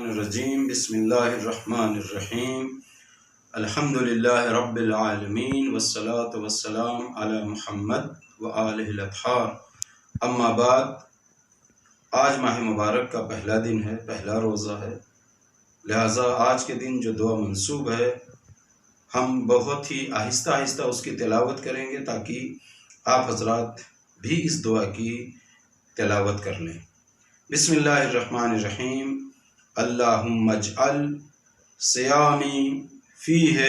الرجیم بسم اللہ الرحمن الرحیم الحمدللہ رب العالمین والصلاة والسلام علی محمد وآلہ الاطہار اما بعد۔ آج ماہ مبارک کا پہلا دن ہے، پہلا روزہ ہے، لہٰذا آج کے دن جو دعا منسوب ہے ہم بہت ہی آہستہ آہستہ اس کی تلاوت کریں گے تاکہ آپ حضرات بھی اس دعا کی تلاوت کر لیں۔ بسم اللہ الرحمن الرحیم۔ اللہم اجعل صیامی فیہ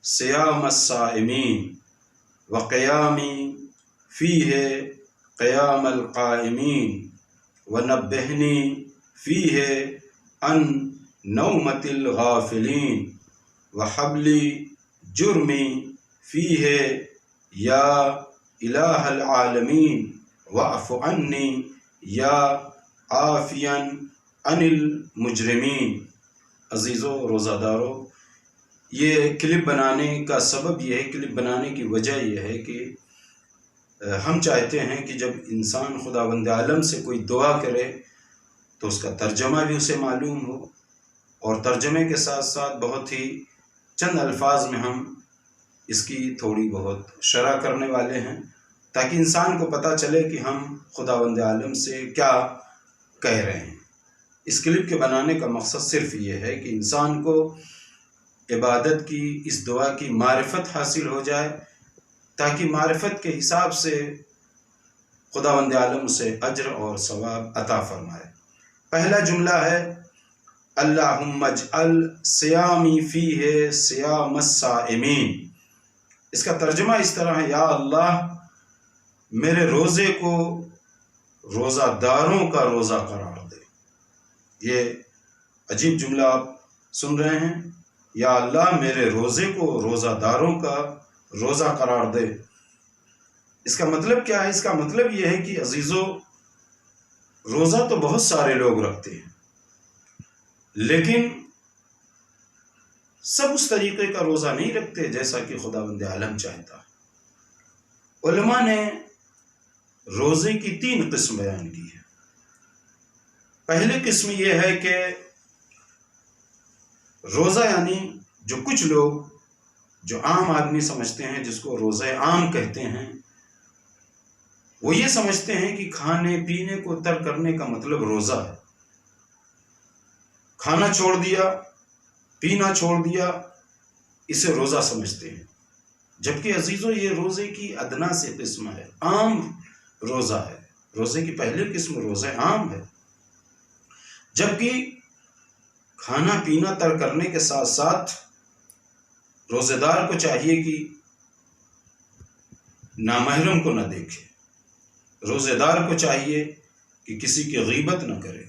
صیام الصائمین وقیامی فیہ قیام القائمین ونبہنی فیہ عن نومۃ الغافلین وحبلی جرمی فیہ یا الہ العالمین واعف عنی یا عافیا عن المجرمین۔ عزیزو روزہ دارو، یہ کلپ بنانے کا سبب یہ ہے، کلپ بنانے کی وجہ یہ ہے کہ ہم چاہتے ہیں کہ جب انسان خداوند عالم سے کوئی دعا کرے تو اس کا ترجمہ بھی اسے معلوم ہو، اور ترجمے کے ساتھ ساتھ بہت ہی چند الفاظ میں ہم اس کی تھوڑی بہت شرح کرنے والے ہیں تاکہ انسان کو پتہ چلے کہ ہم خداوند عالم سے کیا کہہ رہے ہیں۔ اس کلپ کے بنانے کا مقصد صرف یہ ہے کہ انسان کو عبادت کی، اس دعا کی معرفت حاصل ہو جائے تاکہ معرفت کے حساب سے خداوند عالم اسے اجر اور ثواب عطا فرمائے۔ پہلا جملہ ہے اللہم اجعل صیامی فیہ صیام الصائمین۔ اس کا ترجمہ اس طرح ہے، یا اللہ میرے روزے کو روزہ داروں کا روزہ قرار دے۔ یہ عجیب جملہ آپ سن رہے ہیں، یا اللہ میرے روزے کو روزہ داروں کا روزہ قرار دے۔ اس کا مطلب کیا ہے؟ اس کا مطلب یہ ہے کہ عزیزو، روزہ تو بہت سارے لوگ رکھتے ہیں لیکن سب اس طریقے کا روزہ نہیں رکھتے جیسا کہ خداوند عالم چاہتا ہے۔ علماء نے روزے کی 3 قسم بیان کی ہے۔ پہلی قسم یہ ہے کہ روزہ یعنی جو کچھ لوگ جو عام آدمی سمجھتے ہیں، جس کو روزہ عام کہتے ہیں، وہ یہ سمجھتے ہیں کہ کھانے پینے کو ترک کرنے کا مطلب روزہ ہے۔ کھانا چھوڑ دیا، پینا چھوڑ دیا، اسے روزہ سمجھتے ہیں، جبکہ عزیزو یہ روزے کی ادنا سے قسم ہے، عام روزہ ہے۔ روزے کی پہلی قسم روزہ عام ہے، جبکہ کھانا پینا ترک کرنے کے ساتھ ساتھ روزے دار کو چاہیے کہ نامحرم کو نہ دیکھے، روزے دار کو چاہیے کہ کسی کی غیبت نہ کرے،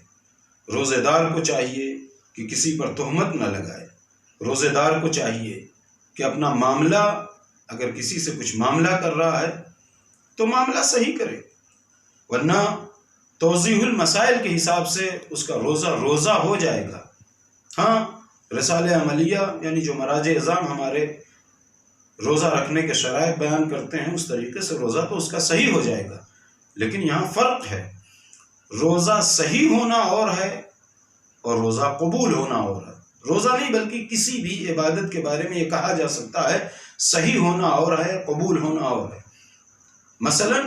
روزے دار کو چاہیے کہ کسی پر تہمت نہ لگائے، روزے دار کو چاہیے کہ اپنا معاملہ، اگر کسی سے کچھ معاملہ کر رہا ہے تو معاملہ صحیح کرے، ورنہ توضیح المسائل کے حساب سے اس کا روزہ ہو جائے گا۔ ہاں، رسالہ عملیہ یعنی جو مراجع اعظام ہمارے روزہ رکھنے کے شرائط بیان کرتے ہیں، اس طریقے سے روزہ تو اس کا صحیح ہو جائے گا، لیکن یہاں فرق ہے، روزہ صحیح ہونا اور ہے اور روزہ قبول ہونا اور ہے۔ روزہ نہیں بلکہ کسی بھی عبادت کے بارے میں یہ کہا جا سکتا ہے صحیح ہونا اور ہے، قبول ہونا اور ہے۔ مثلا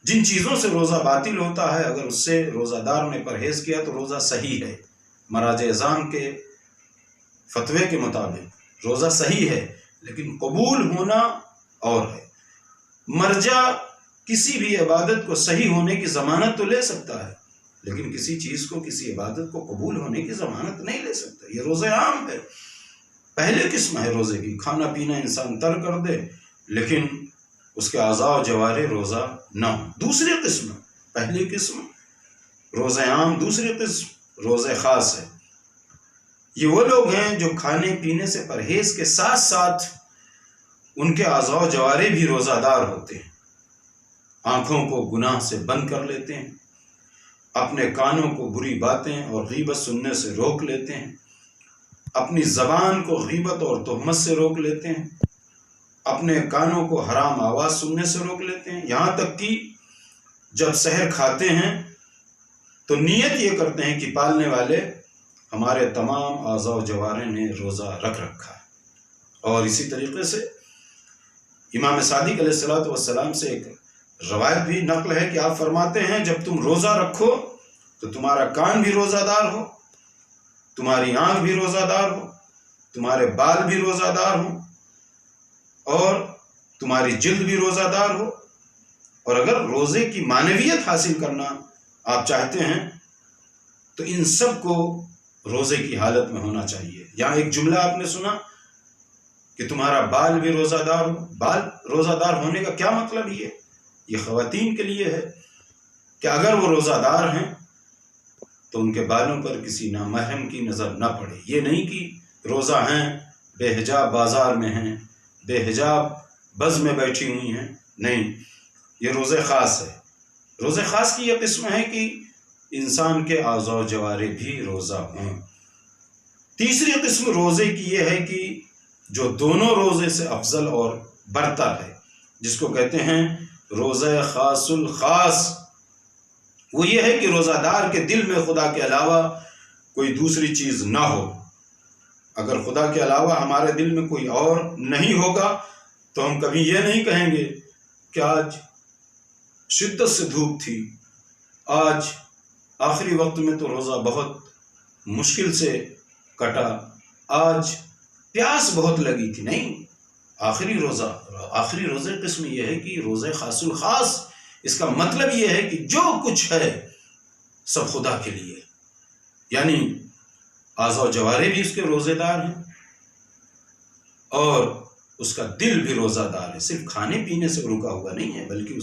جن چیزوں سے روزہ باطل ہوتا ہے، اگر اس سے روزہ دار نے پرہیز کیا تو روزہ صحیح ہے، مراجع اعظام کے فتوے کے مطابق روزہ صحیح ہے، لیکن قبول ہونا اور ہے۔ مرجع کسی بھی عبادت کو صحیح ہونے کی ضمانت تو لے سکتا ہے، لیکن کسی چیز کو، کسی عبادت کو قبول ہونے کی ضمانت نہیں لے سکتا۔ یہ روزہ عام ہے، پہلی قسم ہے روزے کی، کھانا پینا انسان ترک کر دے لیکن اس کے اعضاء و جوارح روزہ نہ ہو۔ دوسری قسم، پہلی قسم روزہ عام، دوسری قسم روزہ خاص ہے۔ یہ وہ لوگ ہیں جو کھانے پینے سے پرہیز کے ساتھ ساتھ ان کے اعضاء و جوارح بھی روزہ دار ہوتے ہیں، آنکھوں کو گناہ سے بند کر لیتے ہیں، اپنے کانوں کو بری باتیں اور غیبت سننے سے روک لیتے ہیں، اپنی زبان کو غیبت اور تہمت سے روک لیتے ہیں، اپنے کانوں کو حرام آواز سننے سے روک لیتے ہیں، یہاں تک کہ جب سحر کھاتے ہیں تو نیت یہ کرتے ہیں کہ پالنے والے ہمارے تمام اعضاء و جوارح نے روزہ رکھ رکھا ہے۔ اور اسی طریقے سے امام صادق علیہ السلام سے ایک روایت بھی نقل ہے کہ آپ فرماتے ہیں جب تم روزہ رکھو تو تمہارا کان بھی روزہ دار ہو، تمہاری آنکھ بھی روزہ دار ہو، تمہارے بال بھی روزہ دار ہوں، اور تمہاری جلد بھی روزہ دار ہو۔ اور اگر روزے کی معنویت حاصل کرنا آپ چاہتے ہیں تو ان سب کو روزے کی حالت میں ہونا چاہیے۔ یہاں ایک جملہ آپ نے سنا کہ تمہارا بال بھی روزہ دار ہو۔ بال روزہ دار ہونے کا کیا مطلب یہ خواتین کے لیے ہے کہ اگر وہ روزہ دار ہیں تو ان کے بالوں پر کسی نامحرم کی نظر نہ پڑے۔ یہ نہیں کہ روزہ ہیں بے حجاب بازار میں ہیں، بے حجاب بز میں بیٹھی ہوئی ہیں، نہیں، یہ روزے خاص ہے۔ روزے خاص کی یہ قسم ہے کہ انسان کے اعضاء و جوارح بھی روزہ ہوں۔ تیسری قسم روزے کی یہ ہے کہ جو دونوں روزے سے افضل اور برتر ہے، جس کو کہتے ہیں روزہ خاص الخاص۔ وہ یہ ہے کہ روزہ دار کے دل میں خدا کے علاوہ کوئی دوسری چیز نہ ہو۔ اگر خدا کے علاوہ ہمارے دل میں کوئی اور نہیں ہوگا تو ہم کبھی یہ نہیں کہیں گے کہ آج شدت سے دھوپ تھی، آج آخری وقت میں تو روزہ بہت مشکل سے کٹا، آج پیاس بہت لگی تھی۔ نہیں، آخری روزے قسم یہ ہے کہ روزے خاص الخاص۔ اس کا مطلب یہ ہے کہ جو کچھ ہے سب خدا کے لیے، یعنی اعضاء و جوارح بھی اس کے روزے دار ہیں اور اس کا دل بھی روزہ دار ہے۔ صرف کھانے پینے سے رکا ہوا نہیں ہے، بلکہ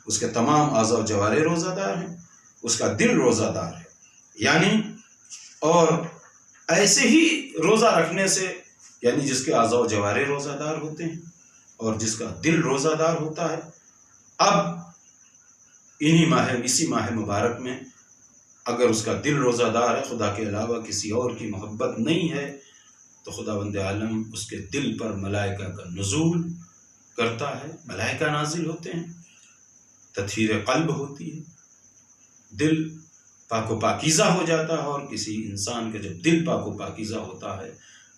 اس کے تمام اعضاء و جوارح روزہ دار ہیں، اس کا دل روزہ دار ہے۔ یعنی اور ایسے ہی روزہ رکھنے سے، یعنی جس کے اعضاء و جوارح روزہ دار ہوتے ہیں اور جس کا دل روزہ دار ہوتا ہے، اب اسی ماہ مبارک میں اگر اس کا دل روزہ دار ہے، خدا کے علاوہ کسی اور کی محبت نہیں ہے، تو خداوند عالم اس کے دل پر ملائکہ کا نزول کرتا ہے، ملائکہ نازل ہوتے ہیں، تطہیر قلب ہوتی ہے، دل پاک و پاکیزہ ہو جاتا ہے۔ اور کسی انسان کا جب دل پاک و پاکیزہ ہوتا ہے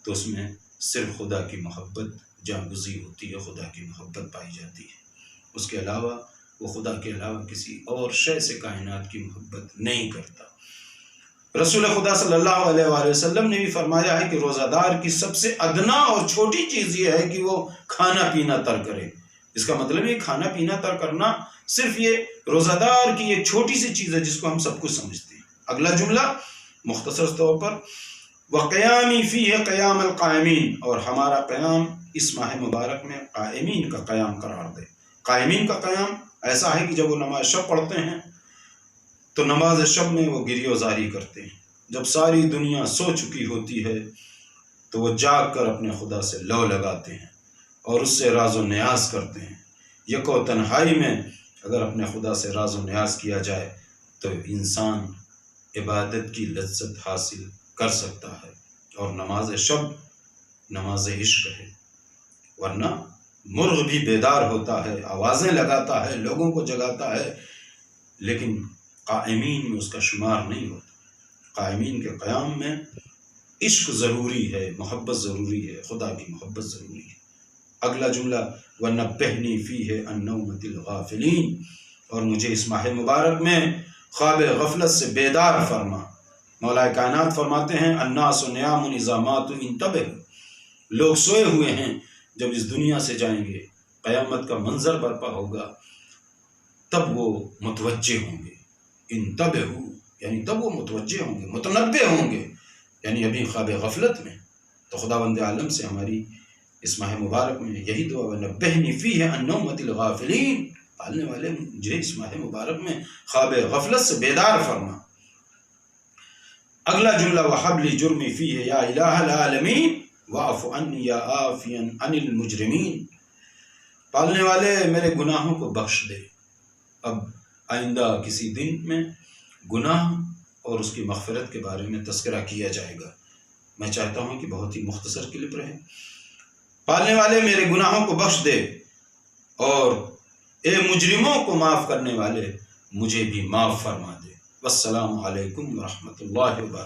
تو اس میں صرف خدا کی محبت جاگزی ہوتی ہے، خدا کی محبت پائی جاتی ہے۔ اس کے علاوہ وہ خدا کے علاوہ کسی اور شے سے کائنات کی محبت نہیں کرتا۔ رسول خدا صلی اللہ علیہ وآلہ وسلم نے بھی فرمایا ہے کہ روزہ دار کی سب سے ادنا اور چھوٹی چیز یہ ہے کہ وہ کھانا پینا ترک کرے۔ اس کا مطلب یہ کھانا پینا ترک کرنا صرف یہ روزہ دار کی ایک چھوٹی سی چیز ہے جس کو ہم سب کچھ سمجھتے ہیں۔ اگلا جملہ مختصر طور پر وَقِيَامِ فِيهِ قِيَامَ الْقَائِمِينَ، اور ہمارا قیام اس ماہ مبارک میں قائمین کا قیام قرار دے۔ قائمین کا قیام ایسا ہے کہ جب وہ نماز شب پڑھتے ہیں تو نماز شب میں وہ گریہ وزاری کرتے ہیں۔ جب ساری دنیا سو چکی ہوتی ہے تو وہ جاگ کر اپنے خدا سے لو لگاتے ہیں اور اس سے راز و نیاز کرتے ہیں۔ یک و تنہائی میں اگر اپنے خدا سے راز و نیاز کیا جائے تو انسان عبادت کی لذت حاصل کر سکتا ہے۔ اور نماز شب نماز عشق ہے، ورنہ مرغ بھی بیدار ہوتا ہے، آوازیں لگاتا ہے، لوگوں کو جگاتا ہے، لیکن قائمین میں اس کا شمار نہیں ہوتا۔ قائمین کے قیام میں عشق ضروری ہے، محبت ضروری ہے، خدا کی محبت ضروری ہے۔ اگلا جملہ وَنَبِّهْنِي فِيهِ عَن نَوْمَةِ الْغَافِلِينَ، اور مجھے اس ماہ مبارک میں خواب غفلت سے بیدار فرما۔ مولا کائنات فرماتے ہیں الناس نیام اذا ماتوا انتبہوا، لوگ سوئے ہوئے ہیں، جب اس دنیا سے جائیں گے، قیامت کا منظر برپا ہوگا، تب وہ متوجہ ہوں گے۔ انتبہوا یعنی تب وہ متوجہ ہوں گے، متنبہ ہوں گے، یعنی ابھی خواب غفلت میں۔ تو خداوند عالم سے ہماری اس ماہ مبارک میں یہی دعا وَنَبِّهْنِي فِيهِ عَن نَوْمَةِ الْغَافِلِينَ، پالنے والے مجھے اس ماہ مبارک میں خواب غفلت سے بیدار فرما۔ اگلا جملہ وَحَبْ لِي جُرْمِي فِيهِ يَا إِلَٰهَ الْعَالَمِينَ وَاعْفُ عَنِّي يَا عَافِيًا عَنِ الْمُجْرِمِينَ، پالنے والے میرے گناہوں کو بخش دے۔ اب آئندہ کسی دن میں گناہ اور اس کی مغفرت کے بارے میں تذکرہ کیا جائے گا۔ میں چاہتا ہوں کہ بہت ہی مختصر کلپ رہے۔ پالنے والے میرے گناہوں کو بخش دے، اور اے مجرموں کو معاف کرنے والے مجھے بھی معاف فرما دے۔ والسلام علیکم ورحمۃ اللہ وبرکاتہ۔